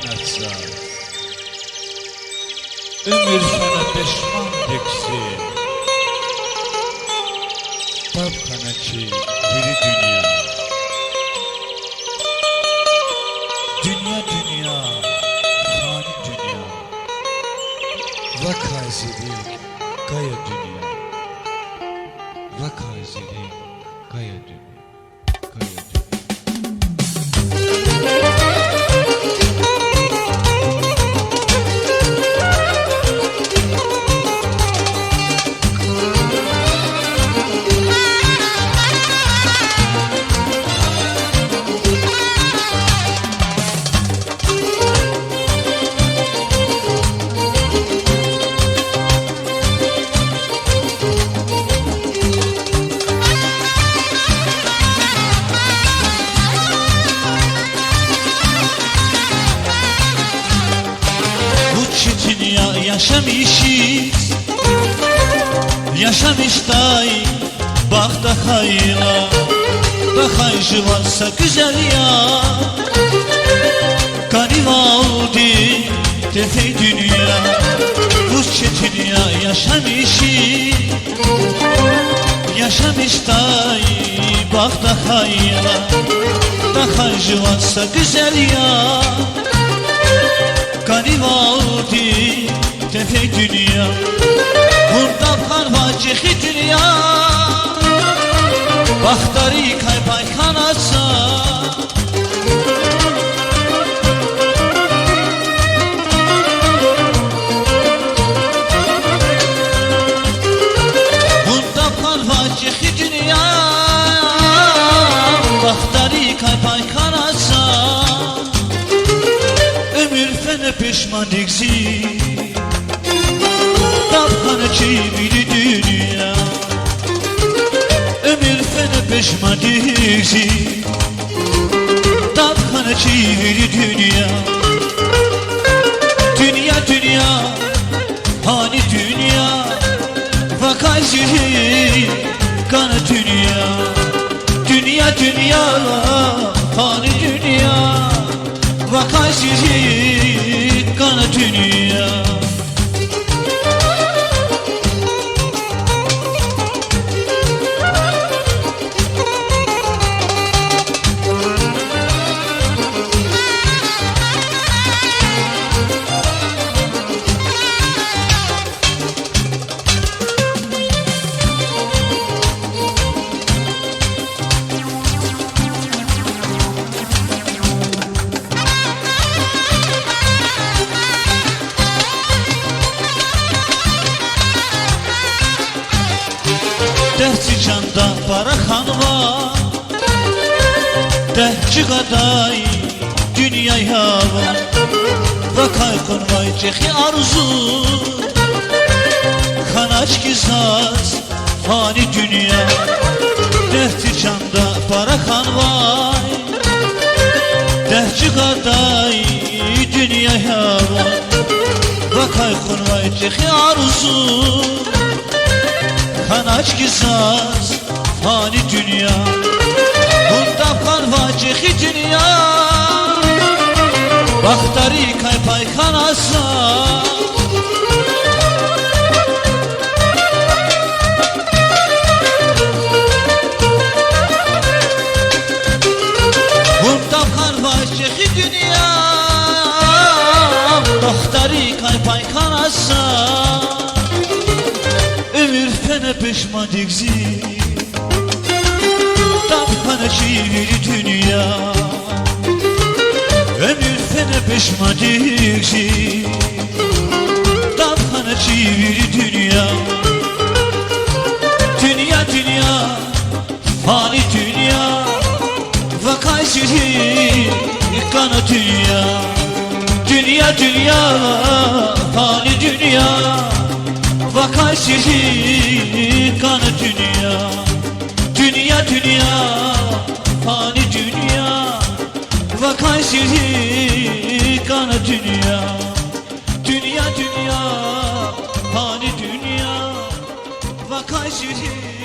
kanatsaz. Ömür sana peşman teksin. Tapkanaçı biri dünya. Dünya dünya, fani dünya. Vakazilik gaya dünya. Vakazilik gaya dünya. Gaya dünya. Yaşamış day, bak da hayla, da haycı varsa güzel ya. Garibaldi, tefey dünya, Rus çetin ya yaşamış day, bak da hayla, da haycı varsa güzel ya. Garibaldi, tefey dünya, Hurdab kan vacıhi dünya, Bahtari kaypay kanatsa. Hurdab kan vacıhi dünya, Bahtari kaypay kanatsa. Ömür fene peşman dikzi, Tapkanaçı biri dünya. Ömür fene peşman dikzi, Tapkanaçı biri dünya. Dünya dünya, hani dünya, Vakaziri kanı dünya. Dünya dünya, hani dünya, Vakaziri kanı dünya. Dehçi canda barakan var, Dehçi gaday dünyaya var. Vakay konvay cehi arzu, Kanaç gizaz fani dünya. Dehçi canda barakan var, Dehçi gaday dünyaya var. Vakay konvay cehi arzu, Kanaç gizaz fani dünya. Hurdab kan vacıhi dünya, Bahtari kaypay kanatsa. Hurdab kan vacıhi dünya, Bahtari kaypay kanatsa. Ömür fene peşman dikzi, Tapkanaçı biri dünya. Ömür fene peşman dikzi, Tapkanaçı biri dünya. Dünya dünya, fani dünya, Vakaziri kanı dünya. Dünya dünya, fani dünya, Vakaziri kanı dünya. Dünya dünya, fani dünya, Vakaziri kanı dünya. Dünya dünya, fani dünya, Vakaziri